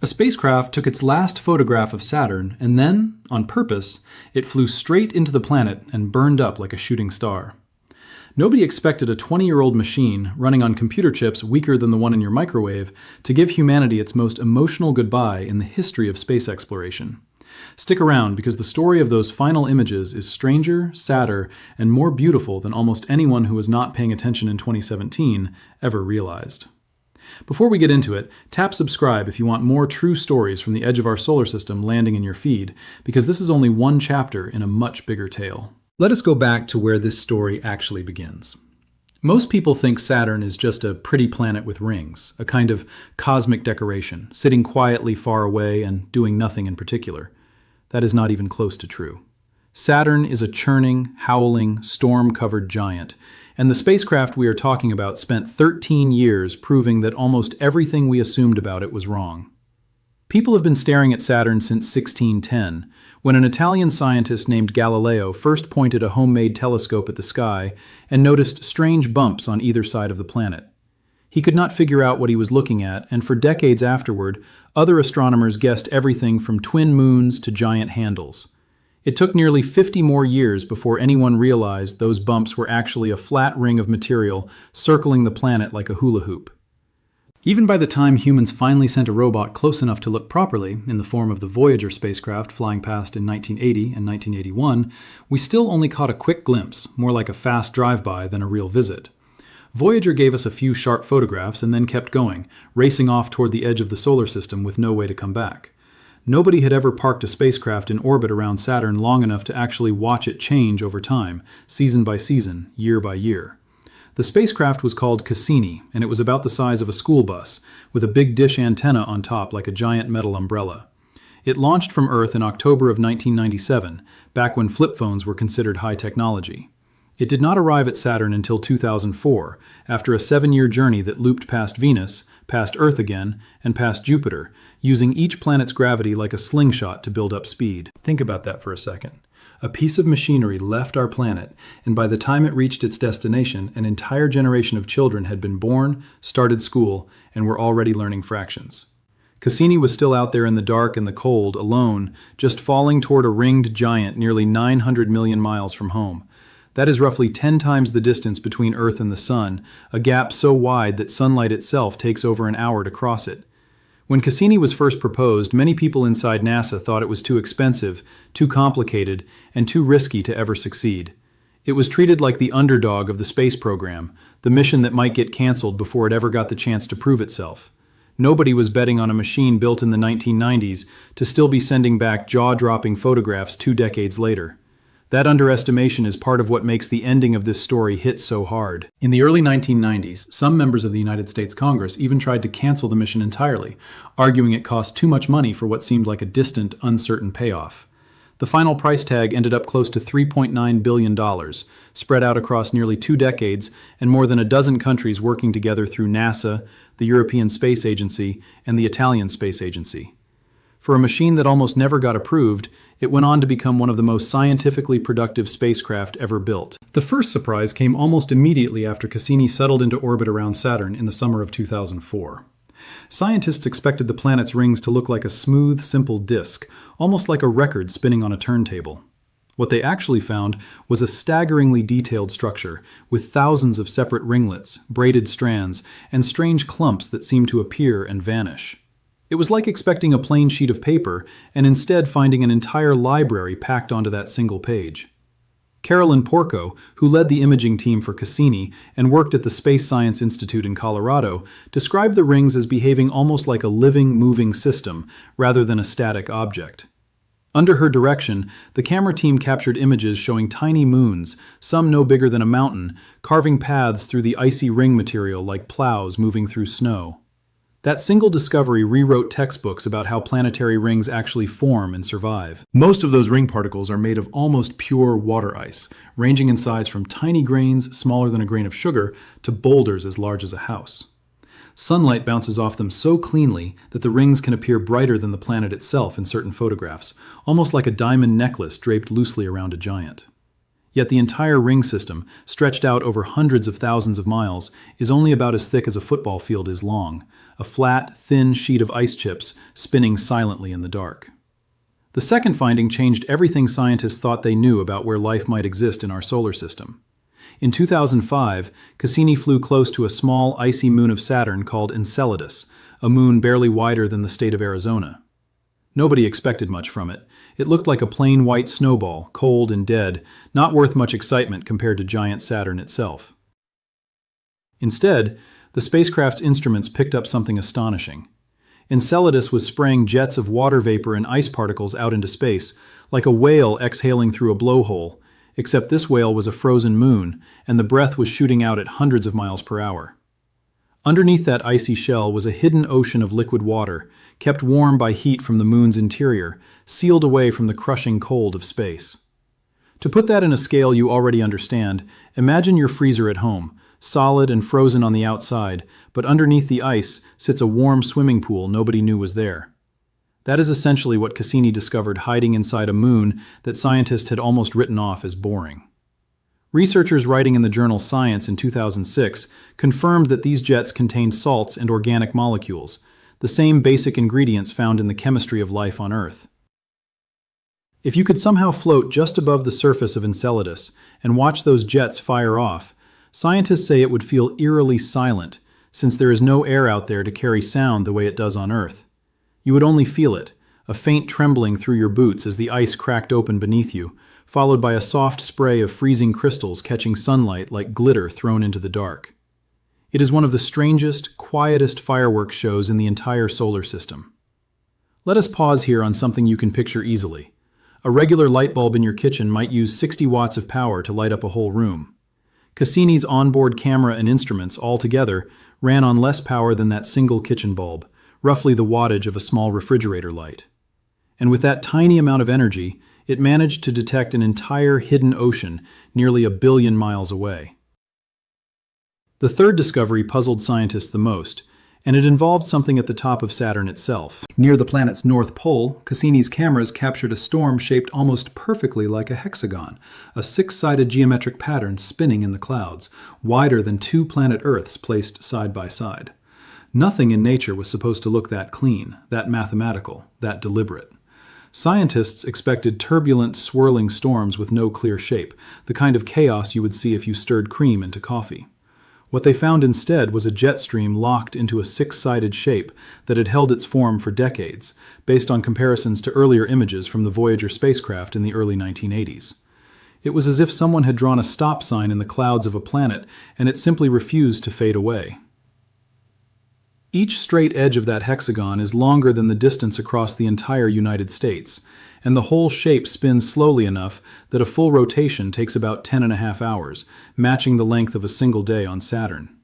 A spacecraft took its last photograph of Saturn, and then, on purpose, it flew straight into the planet and burned up like a shooting star. Nobody expected a 20-year-old machine, running on computer chips weaker than the one in your microwave, to give humanity its most emotional goodbye in the history of space exploration. Stick around, because the story of those final images is stranger, sadder, and more beautiful than almost anyone who was not paying attention in 2017 ever realized. Before we get into it, tap subscribe if you want more true stories from the edge of our solar system landing in your feed, because this is only one chapter in a much bigger tale. Let us go back to where this story actually begins. Most people think Saturn is just a pretty planet with rings, a kind of cosmic decoration, sitting quietly far away and doing nothing in particular. That is not even close to true. Saturn is a churning, howling, storm-covered giant, and the spacecraft we are talking about spent 13 years proving that almost everything we assumed about it was wrong. People have been staring at Saturn since 1610, when an Italian scientist named Galileo first pointed a homemade telescope at the sky and noticed strange bumps on either side of the planet. He could not figure out what he was looking at, and for decades afterward, other astronomers guessed everything from twin moons to giant handles. It took nearly 50 more years before anyone realized those bumps were actually a flat ring of material circling the planet like a hula hoop. Even by the time humans finally sent a robot close enough to look properly, in the form of the Voyager spacecraft flying past in 1980 and 1981, we still only caught a quick glimpse, more like a fast drive-by than a real visit. Voyager gave us a few sharp photographs and then kept going, racing off toward the edge of the solar system with no way to come back. Nobody had ever parked a spacecraft in orbit around Saturn long enough to actually watch it change over time, season by season, year by year. The spacecraft was called Cassini, and it was about the size of a school bus, with a big dish antenna on top like a giant metal umbrella. It launched from Earth in October of 1997, back when flip phones were considered high technology. It did not arrive at Saturn until 2004, after a 7-year journey that looped past Venus, past Earth again, and past Jupiter, using each planet's gravity like a slingshot to build up speed. Think about that for a second. A piece of machinery left our planet, and by the time it reached its destination, an entire generation of children had been born, started school, and were already learning fractions. Cassini was still out there in the dark and the cold, alone, just falling toward a ringed giant nearly 900 million miles from home. That is roughly 10 times the distance between Earth and the Sun, a gap so wide that sunlight itself takes over an hour to cross it. When Cassini was first proposed, many people inside NASA thought it was too expensive, too complicated, and too risky to ever succeed. It was treated like the underdog of the space program, the mission that might get canceled before it ever got the chance to prove itself. Nobody was betting on a machine built in the 1990s to still be sending back jaw-dropping photographs 2 decades later. That underestimation is part of what makes the ending of this story hit so hard. In the early 1990s, some members of the United States Congress even tried to cancel the mission entirely, arguing it cost too much money for what seemed like a distant, uncertain payoff. The final price tag ended up close to $3.9 billion, spread out across nearly 2 decades and more than a dozen countries working together through NASA, the European Space Agency, and the Italian Space Agency. For a machine that almost never got approved, it went on to become one of the most scientifically productive spacecraft ever built. The first surprise came almost immediately after Cassini settled into orbit around Saturn in the summer of 2004. Scientists expected the planet's rings to look like a smooth, simple disk, almost like a record spinning on a turntable. What they actually found was a staggeringly detailed structure, with thousands of separate ringlets, braided strands, and strange clumps that seemed to appear and vanish. It was like expecting a plain sheet of paper and instead finding an entire library packed onto that single page. Carolyn Porco, who led the imaging team for Cassini and worked at the Space Science Institute in Colorado, described the rings as behaving almost like a living, moving system rather than a static object. Under her direction, the camera team captured images showing tiny moons, some no bigger than a mountain, carving paths through the icy ring material like plows moving through snow. That single discovery rewrote textbooks about how planetary rings actually form and survive. Most of those ring particles are made of almost pure water ice, ranging in size from tiny grains smaller than a grain of sugar to boulders as large as a house. Sunlight bounces off them so cleanly that the rings can appear brighter than the planet itself in certain photographs, almost like a diamond necklace draped loosely around a giant. Yet the entire ring system, stretched out over hundreds of thousands of miles, is only about as thick as a football field is long, a flat, thin sheet of ice chips spinning silently in the dark. The second finding changed everything scientists thought they knew about where life might exist in our solar system. In 2005, Cassini flew close to a small, icy moon of Saturn called Enceladus, a moon barely wider than the state of Arizona. Nobody expected much from it. It looked like a plain white snowball, cold and dead, not worth much excitement compared to giant Saturn itself. Instead, the spacecraft's instruments picked up something astonishing. Enceladus was spraying jets of water vapor and ice particles out into space, like a whale exhaling through a blowhole, except this whale was a frozen moon, and the breath was shooting out at hundreds of miles per hour. Underneath that icy shell was a hidden ocean of liquid water, kept warm by heat from the moon's interior, sealed away from the crushing cold of space. To put that in a scale you already understand, imagine your freezer at home, solid and frozen on the outside, but underneath the ice sits a warm swimming pool nobody knew was there. That is essentially what Cassini discovered hiding inside a moon that scientists had almost written off as boring. Researchers writing in the journal Science in 2006 confirmed that these jets contained salts and organic molecules, the same basic ingredients found in the chemistry of life on Earth. If you could somehow float just above the surface of Enceladus and watch those jets fire off, scientists say it would feel eerily silent, since there is no air out there to carry sound the way it does on Earth. You would only feel it, a faint trembling through your boots as the ice cracked open beneath you, followed by a soft spray of freezing crystals catching sunlight like glitter thrown into the dark. It is one of the strangest, quietest fireworks shows in the entire solar system. Let us pause here on something you can picture easily. A regular light bulb in your kitchen might use 60 watts of power to light up a whole room. Cassini's onboard camera and instruments all together ran on less power than that single kitchen bulb, roughly the wattage of a small refrigerator light. And with that tiny amount of energy, it managed to detect an entire hidden ocean nearly 1 billion miles away. The third discovery puzzled scientists the most, and it involved something at the top of Saturn itself. Near the planet's north pole, Cassini's cameras captured a storm shaped almost perfectly like a hexagon, a 6-sided geometric pattern spinning in the clouds, wider than 2 planet Earths placed side by side. Nothing in nature was supposed to look that clean, that mathematical, that deliberate. Scientists expected turbulent, swirling storms with no clear shape, the kind of chaos you would see if you stirred cream into coffee. What they found instead was a jet stream locked into a 6-sided shape that had held its form for decades, based on comparisons to earlier images from the Voyager spacecraft in the early 1980s. It was as if someone had drawn a stop sign in the clouds of a planet, and it simply refused to fade away. Each straight edge of that hexagon is longer than the distance across the entire United States, and the whole shape spins slowly enough that a full rotation takes about 10.5 hours, matching the length of a single day on Saturn.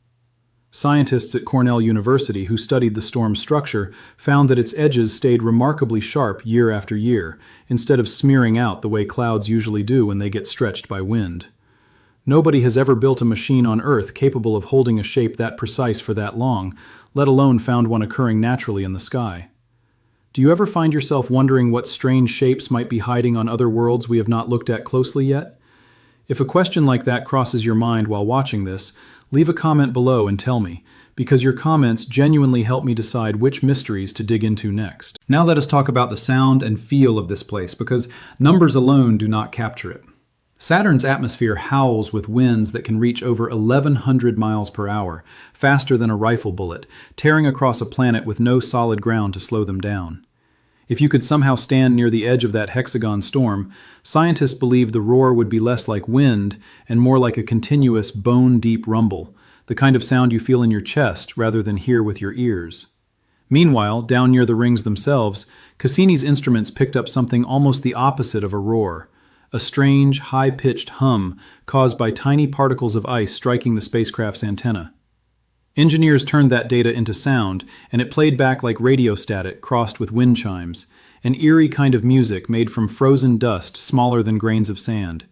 Scientists at Cornell University who studied the storm's structure found that its edges stayed remarkably sharp year after year, instead of smearing out the way clouds usually do when they get stretched by wind. Nobody has ever built a machine on Earth capable of holding a shape that precise for that long, let alone found one occurring naturally in the sky. Do you ever find yourself wondering what strange shapes might be hiding on other worlds we have not looked at closely yet? If a question like that crosses your mind while watching this, leave a comment below and tell me, because your comments genuinely help me decide which mysteries to dig into next. Now let us talk about the sound and feel of this place, because numbers alone do not capture it. Saturn's atmosphere howls with winds that can reach over 1,100 miles per hour, faster than a rifle bullet, tearing across a planet with no solid ground to slow them down. If you could somehow stand near the edge of that hexagon storm, scientists believe the roar would be less like wind and more like a continuous bone-deep rumble, the kind of sound you feel in your chest rather than hear with your ears. Meanwhile, down near the rings themselves, Cassini's instruments picked up something almost the opposite of a roar. A strange, high-pitched hum caused by tiny particles of ice striking the spacecraft's antenna. Engineers turned that data into sound, and it played back like radio static crossed with wind chimes, an eerie kind of music made from frozen dust smaller than grains of sand.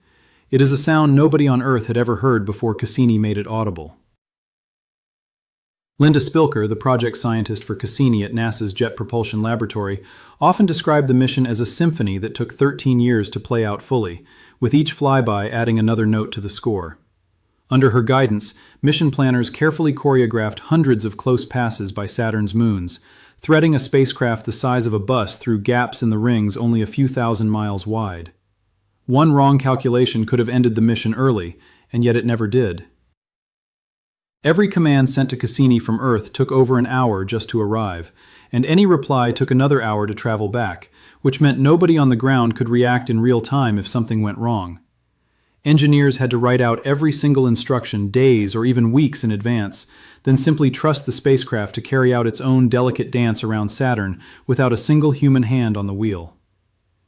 It is a sound nobody on Earth had ever heard before Cassini made it audible. Linda Spilker, the project scientist for Cassini at NASA's Jet Propulsion Laboratory, often described the mission as a symphony that took 13 years to play out fully, with each flyby adding another note to the score. Under her guidance, mission planners carefully choreographed hundreds of close passes by Saturn's moons, threading a spacecraft the size of a bus through gaps in the rings only a few thousand miles wide. One wrong calculation could have ended the mission early, and yet it never did. Every command sent to Cassini from Earth took over an hour just to arrive, and any reply took another hour to travel back, which meant nobody on the ground could react in real time if something went wrong. Engineers had to write out every single instruction days or even weeks in advance, then simply trust the spacecraft to carry out its own delicate dance around Saturn without a single human hand on the wheel.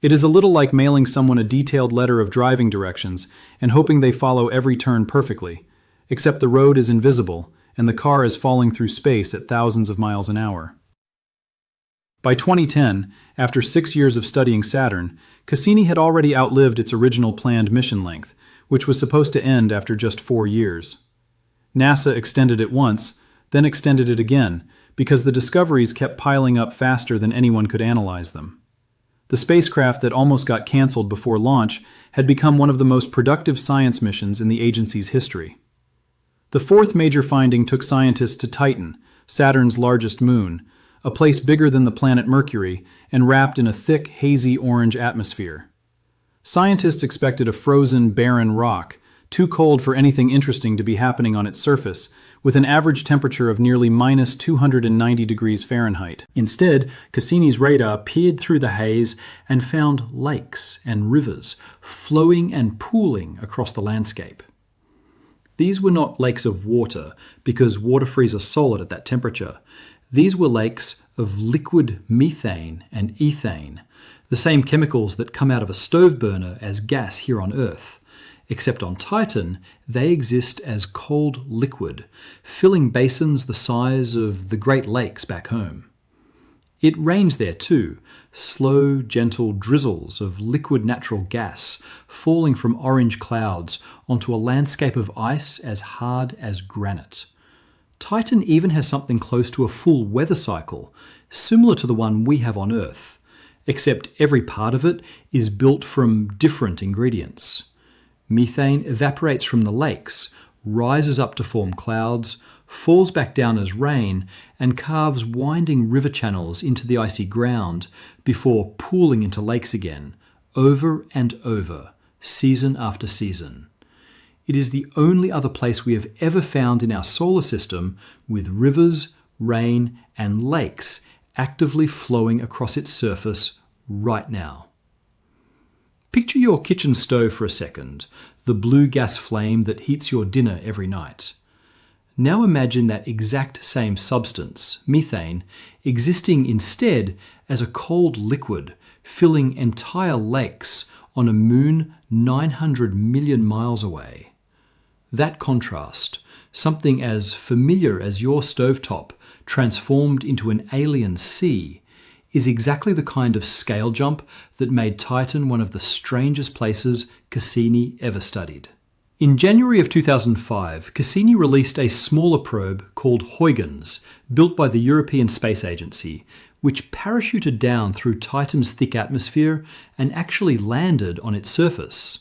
It is a little like mailing someone a detailed letter of driving directions and hoping they follow every turn perfectly, except the road is invisible and the car is falling through space at thousands of miles an hour. By 2010, after 6 years of studying Saturn, Cassini had already outlived its original planned mission length, which was supposed to end after just 4 years. NASA extended it once, then extended it again, because the discoveries kept piling up faster than anyone could analyze them. The spacecraft that almost got canceled before launch had become one of the most productive science missions in the agency's history. The fourth major finding took scientists to Titan, Saturn's largest moon, a place bigger than the planet Mercury and wrapped in a thick, hazy orange atmosphere. Scientists expected a frozen, barren rock, too cold for anything interesting to be happening on its surface, with an average temperature of nearly minus 290 degrees Fahrenheit. Instead, Cassini's radar peered through the haze and found lakes and rivers flowing and pooling across the landscape. These were not lakes of water, because water freezes solid at that temperature. These were lakes of liquid methane and ethane, the same chemicals that come out of a stove burner as gas here on Earth. Except on Titan, they exist as cold liquid, filling basins the size of the Great Lakes back home. It rains there too, slow, gentle drizzles of liquid natural gas falling from orange clouds onto a landscape of ice as hard as granite. Titan even has something close to a full weather cycle, similar to the one we have on Earth, except every part of it is built from different ingredients. Methane evaporates from the lakes, rises up to form clouds, falls back down as rain, and carves winding river channels into the icy ground before pooling into lakes again, over and over, season after season. It is the only other place we have ever found in our solar system with rivers, rain, and lakes actively flowing across its surface right now. Picture your kitchen stove for a second, the blue gas flame that heats your dinner every night. Now imagine that exact same substance, methane, existing instead as a cold liquid filling entire lakes on a moon 900 million miles away. That contrast, something as familiar as your stovetop transformed into an alien sea, is exactly the kind of scale jump that made Titan one of the strangest places Cassini ever studied. In January of 2005, Cassini released a smaller probe called Huygens, built by the European Space Agency, which parachuted down through Titan's thick atmosphere and actually landed on its surface.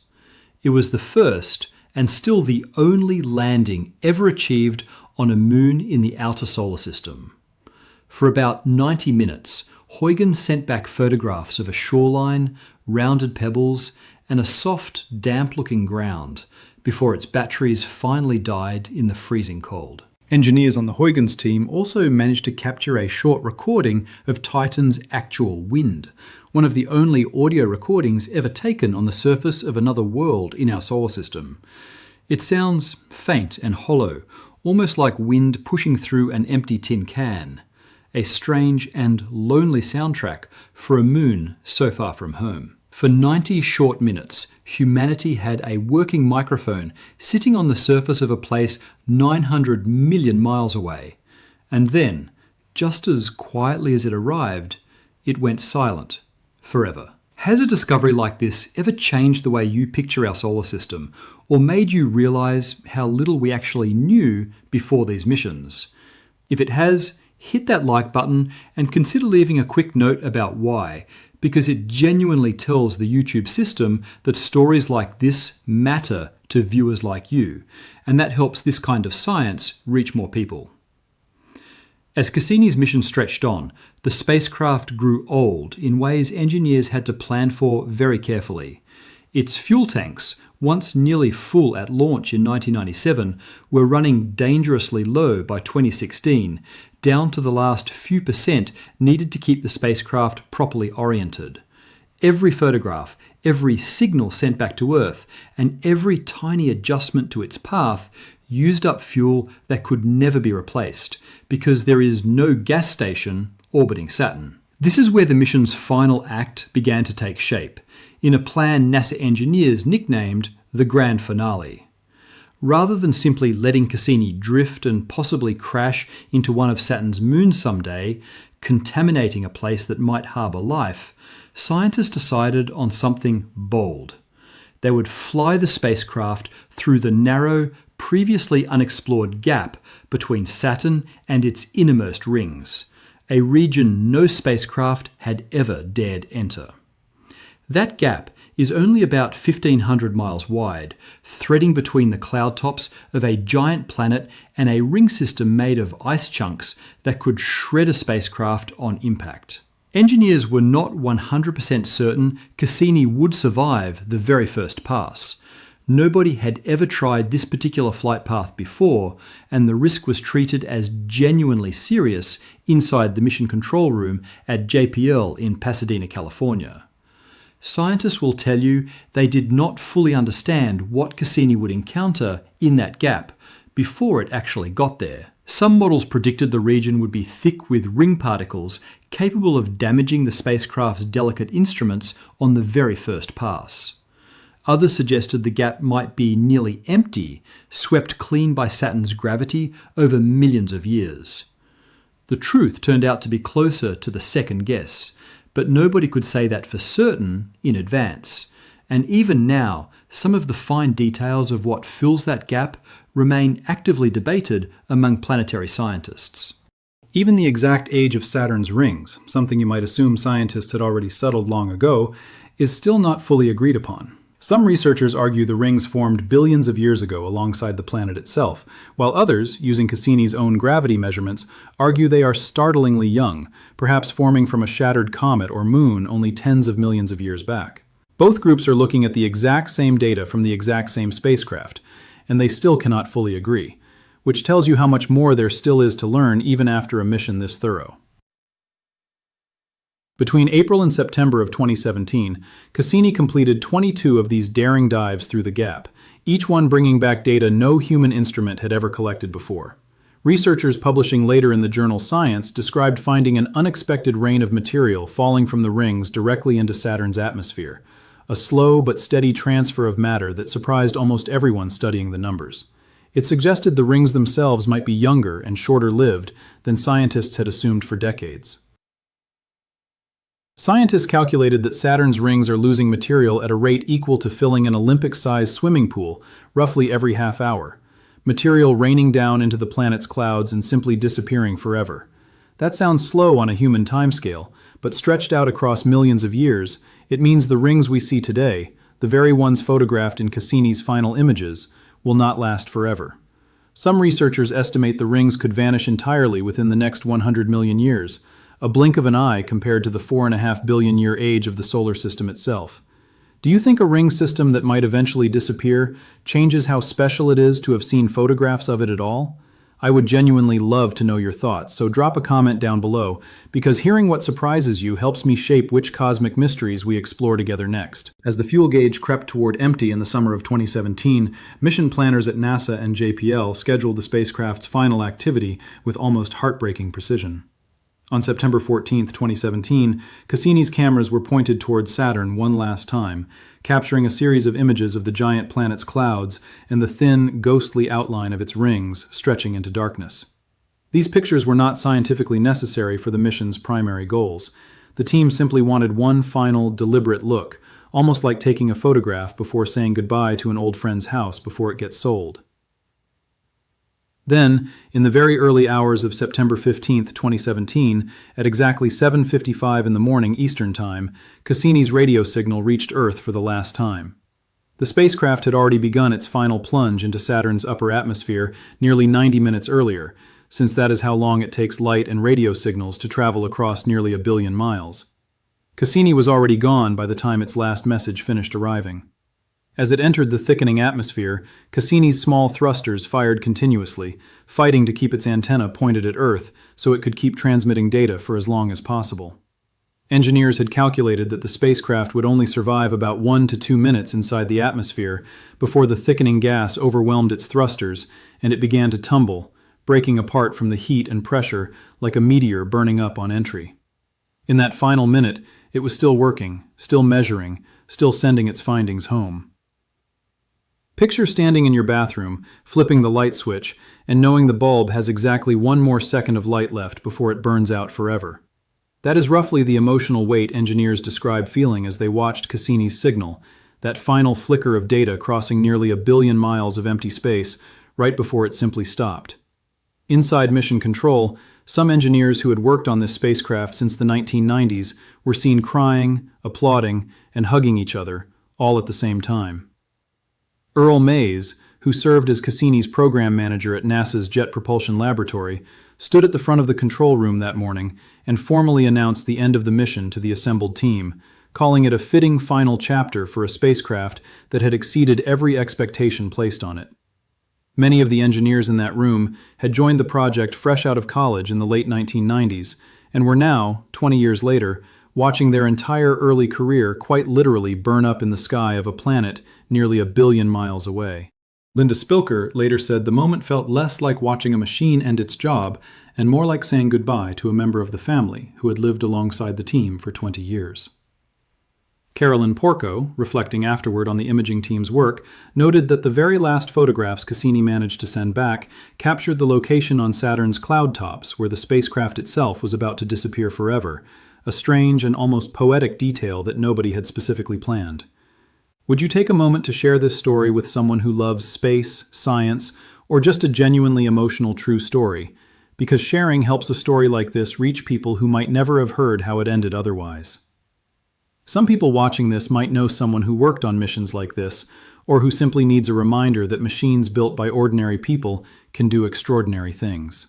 It was the first and still the only landing ever achieved on a moon in the outer solar system. For about 90 minutes, Huygens sent back photographs of a shoreline, rounded pebbles, and a soft, damp-looking ground before its batteries finally died in the freezing cold. Engineers on the Huygens team also managed to capture a short recording of Titan's actual wind, one of the only audio recordings ever taken on the surface of another world in our solar system. It sounds faint and hollow, almost like wind pushing through an empty tin can, a strange and lonely soundtrack for a moon so far from home. For 90 short minutes, humanity had a working microphone sitting on the surface of a place 900 million miles away. And then, just as quietly as it arrived, it went silent forever. Has a discovery like this ever changed the way you picture our solar system, or made you realize how little we actually knew before these missions? If it has, hit that like button and consider leaving a quick note about why, because it genuinely tells the YouTube system that stories like this matter to viewers like you, and that helps this kind of science reach more people. As Cassini's mission stretched on, the spacecraft grew old in ways engineers had to plan for very carefully. Its fuel tanks, once nearly full at launch in 1997, were running dangerously low by 2016, down to the last few percent needed to keep the spacecraft properly oriented. Every photograph, every signal sent back to Earth, and every tiny adjustment to its path used up fuel that could never be replaced, because there is no gas station orbiting Saturn. This is where the mission's final act began to take shape, in a plan NASA engineers nicknamed the Grand Finale. Rather than simply letting Cassini drift and possibly crash into one of Saturn's moons someday, contaminating a place that might harbour life, scientists decided on something bold. They would fly the spacecraft through the narrow, previously unexplored gap between Saturn and its innermost rings, a region no spacecraft had ever dared enter. That gap is only about 1,500 miles wide, threading between the cloud tops of a giant planet and a ring system made of ice chunks that could shred a spacecraft on impact. Engineers were not 100% certain Cassini would survive the very first pass. Nobody had ever tried this particular flight path before, and the risk was treated as genuinely serious inside the mission control room at JPL in Pasadena, California. Scientists will tell you they did not fully understand what Cassini would encounter in that gap before it actually got there. Some models predicted the region would be thick with ring particles capable of damaging the spacecraft's delicate instruments on the very first pass. Others suggested the gap might be nearly empty, swept clean by Saturn's gravity over millions of years. The truth turned out to be closer to the second guess, but nobody could say that for certain in advance. And even now, some of the fine details of what fills that gap remain actively debated among planetary scientists. Even the exact age of Saturn's rings, something you might assume scientists had already settled long ago, is still not fully agreed upon. Some researchers argue the rings formed billions of years ago alongside the planet itself, while others, using Cassini's own gravity measurements, argue they are startlingly young, perhaps forming from a shattered comet or moon only tens of millions of years back. Both groups are looking at the exact same data from the exact same spacecraft, and they still cannot fully agree, which tells you how much more there still is to learn even after a mission this thorough. Between April and September of 2017, Cassini completed 22 of these daring dives through the gap, each one bringing back data no human instrument had ever collected before. Researchers publishing later in the journal Science described finding an unexpected rain of material falling from the rings directly into Saturn's atmosphere, a slow but steady transfer of matter that surprised almost everyone studying the numbers. It suggested the rings themselves might be younger and shorter-lived than scientists had assumed for decades. Scientists calculated that Saturn's rings are losing material at a rate equal to filling an Olympic-sized swimming pool roughly every half hour, material raining down into the planet's clouds and simply disappearing forever. That sounds slow on a human timescale, but stretched out across millions of years, it means the rings we see today, the very ones photographed in Cassini's final images, will not last forever. Some researchers estimate the rings could vanish entirely within the next 100 million years, a blink of an eye compared to the 4.5 billion year age of the solar system itself. Do you think a ring system that might eventually disappear changes how special it is to have seen photographs of it at all? I would genuinely love to know your thoughts, so drop a comment down below, because hearing what surprises you helps me shape which cosmic mysteries we explore together next. As the fuel gauge crept toward empty in the summer of 2017, mission planners at NASA and JPL scheduled the spacecraft's final activity with almost heartbreaking precision. On September 14, 2017, Cassini's cameras were pointed towards Saturn one last time, capturing a series of images of the giant planet's clouds and the thin, ghostly outline of its rings stretching into darkness. These pictures were not scientifically necessary for the mission's primary goals. The team simply wanted one final, deliberate look, almost like taking a photograph before saying goodbye to an old friend's house before it gets sold. Then, in the very early hours of September 15, 2017, at exactly 7:55 in the morning Eastern Time, Cassini's radio signal reached Earth for the last time. The spacecraft had already begun its final plunge into Saturn's upper atmosphere nearly 90 minutes earlier, since that is how long it takes light and radio signals to travel across nearly 1 billion miles. Cassini was already gone by the time its last message finished arriving. As it entered the thickening atmosphere, Cassini's small thrusters fired continuously, fighting to keep its antenna pointed at Earth so it could keep transmitting data for as long as possible. Engineers had calculated that the spacecraft would only survive about 1 to 2 minutes inside the atmosphere before the thickening gas overwhelmed its thrusters and it began to tumble, breaking apart from the heat and pressure like a meteor burning up on entry. In that final minute, it was still working, still measuring, still sending its findings home. Picture standing in your bathroom, flipping the light switch, and knowing the bulb has exactly 1 more second of light left before it burns out forever. That is roughly the emotional weight engineers describe feeling as they watched Cassini's signal, that final flicker of data crossing nearly 1 billion miles of empty space right before it simply stopped. Inside Mission Control, some engineers who had worked on this spacecraft since the 1990s were seen crying, applauding, and hugging each other, all at the same time. Earl Mays, who served as Cassini's program manager at NASA's Jet Propulsion Laboratory, stood at the front of the control room that morning and formally announced the end of the mission to the assembled team, calling it a fitting final chapter for a spacecraft that had exceeded every expectation placed on it. Many of the engineers in that room had joined the project fresh out of college in the late 1990s and were now, 20 years later, watching their entire early career quite literally burn up in the sky of a planet nearly 1 billion miles away. Linda Spilker later said the moment felt less like watching a machine end its job and more like saying goodbye to a member of the family who had lived alongside the team for 20 years. Carolyn Porco, reflecting afterward on the imaging team's work, noted that the very last photographs Cassini managed to send back captured the location on Saturn's cloud tops where the spacecraft itself was about to disappear forever, a strange and almost poetic detail that nobody had specifically planned. Would you take a moment to share this story with someone who loves space, science, or just a genuinely emotional true story? Because sharing helps a story like this reach people who might never have heard how it ended otherwise. Some people watching this might know someone who worked on missions like this, or who simply needs a reminder that machines built by ordinary people can do extraordinary things.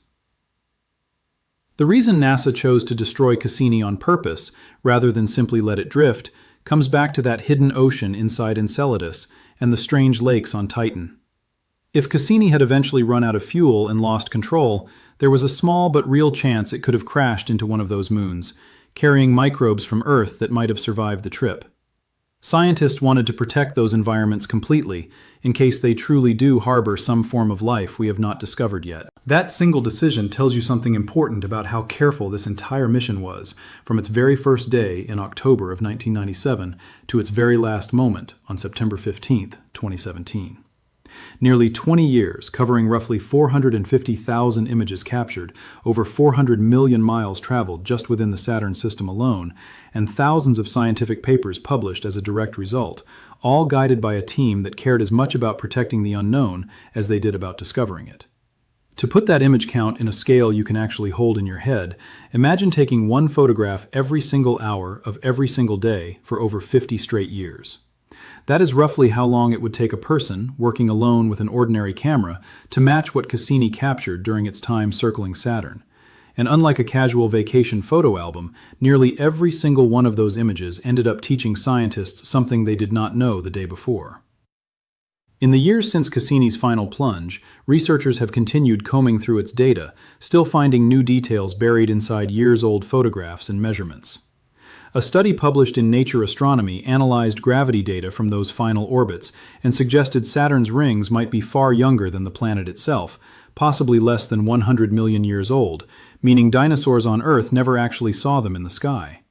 The reason NASA chose to destroy Cassini on purpose, rather than simply let it drift, comes back to that hidden ocean inside Enceladus and the strange lakes on Titan. If Cassini had eventually run out of fuel and lost control, there was a small but real chance it could have crashed into one of those moons, carrying microbes from Earth that might have survived the trip. Scientists wanted to protect those environments completely, in case they truly do harbor some form of life we have not discovered yet. That single decision tells you something important about how careful this entire mission was, from its very first day in October of 1997 to its very last moment on September 15, 2017. Nearly 20 years, covering roughly 450,000 images captured, over 400 million miles traveled just within the Saturn system alone, and thousands of scientific papers published as a direct result, all guided by a team that cared as much about protecting the unknown as they did about discovering it. To put that image count in a scale you can actually hold in your head, imagine taking one photograph every single hour of every single day for over 50 straight years. That is roughly how long it would take a person, working alone with an ordinary camera, to match what Cassini captured during its time circling Saturn. And unlike a casual vacation photo album, nearly every single one of those images ended up teaching scientists something they did not know the day before. In the years since Cassini's final plunge, researchers have continued combing through its data, still finding new details buried inside years-old photographs and measurements. A study published in Nature Astronomy analyzed gravity data from those final orbits and suggested Saturn's rings might be far younger than the planet itself, possibly less than 100 million years old, meaning dinosaurs on Earth never actually saw them in the sky.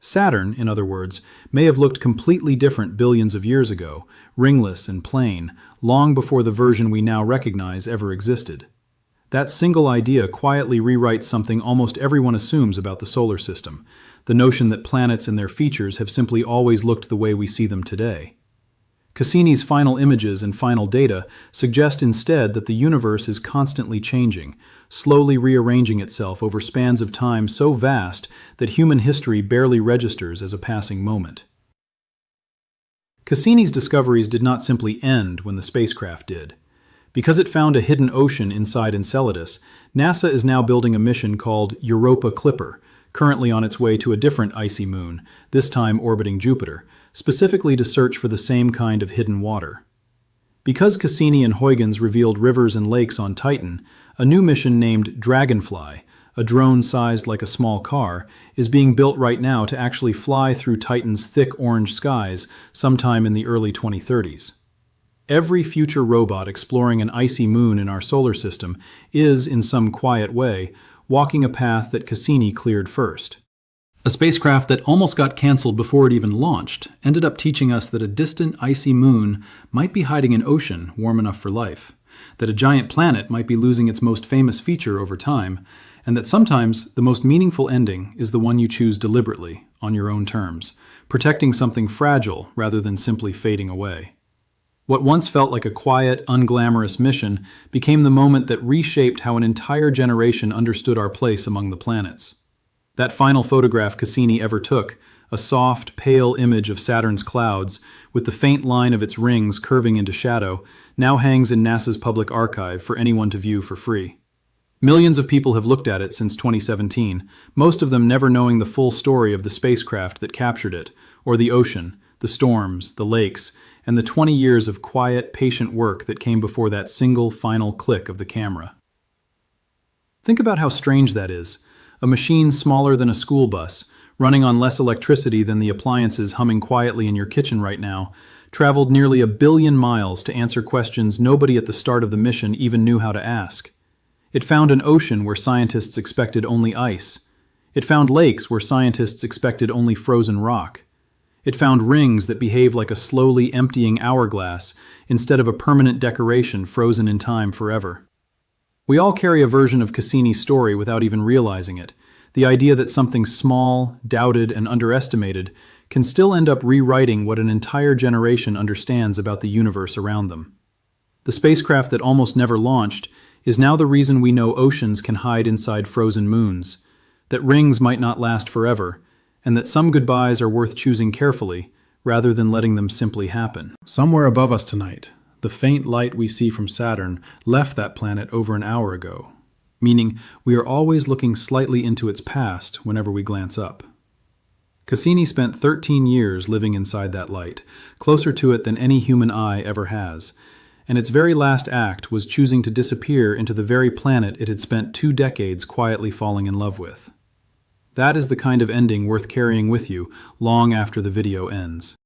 Saturn, in other words, may have looked completely different billions of years ago, ringless and plain, long before the version we now recognize ever existed. That single idea quietly rewrites something almost everyone assumes about the solar system, the notion that planets and their features have simply always looked the way we see them today. Cassini's final images and final data suggest instead that the universe is constantly changing, slowly rearranging itself over spans of time so vast that human history barely registers as a passing moment. Cassini's discoveries did not simply end when the spacecraft did. Because it found a hidden ocean inside Enceladus, NASA is now building a mission called Europa Clipper, currently on its way to a different icy moon, this time orbiting Jupiter, specifically to search for the same kind of hidden water. Because Cassini and Huygens revealed rivers and lakes on Titan, a new mission named Dragonfly, a drone sized like a small car, is being built right now to actually fly through Titan's thick orange skies sometime in the early 2030s. Every future robot exploring an icy moon in our solar system is, in some quiet way, walking a path that Cassini cleared first. A spacecraft that almost got canceled before it even launched ended up teaching us that a distant icy moon might be hiding an ocean warm enough for life, that a giant planet might be losing its most famous feature over time, and that sometimes the most meaningful ending is the one you choose deliberately, on your own terms, protecting something fragile rather than simply fading away. What once felt like a quiet, unglamorous mission became the moment that reshaped how an entire generation understood our place among the planets. That final photograph Cassini ever took, a soft, pale image of Saturn's clouds, with the faint line of its rings curving into shadow, now hangs in NASA's public archive for anyone to view for free. Millions of people have looked at it since 2017, most of them never knowing the full story of the spacecraft that captured it, or the ocean, the storms, the lakes, and the 20 years of quiet, patient work that came before that single final click of the camera. Think about how strange that is. A machine smaller than a school bus, running on less electricity than the appliances humming quietly in your kitchen right now, traveled nearly 1 billion miles to answer questions nobody at the start of the mission even knew how to ask. It found an ocean where scientists expected only ice. It found lakes where scientists expected only frozen rock. It found rings that behave like a slowly emptying hourglass instead of a permanent decoration frozen in time forever. We all carry a version of Cassini's story without even realizing it, the idea that something small, doubted, and underestimated can still end up rewriting what an entire generation understands about the universe around them. The spacecraft that almost never launched is now the reason we know oceans can hide inside frozen moons, that rings might not last forever, and that some goodbyes are worth choosing carefully rather than letting them simply happen. Somewhere above us tonight, the faint light we see from Saturn left that planet over an hour ago, meaning we are always looking slightly into its past whenever we glance up. Cassini spent 13 years living inside that light, closer to it than any human eye ever has, and its very last act was choosing to disappear into the very planet it had spent 2 decades quietly falling in love with. That is the kind of ending worth carrying with you long after the video ends.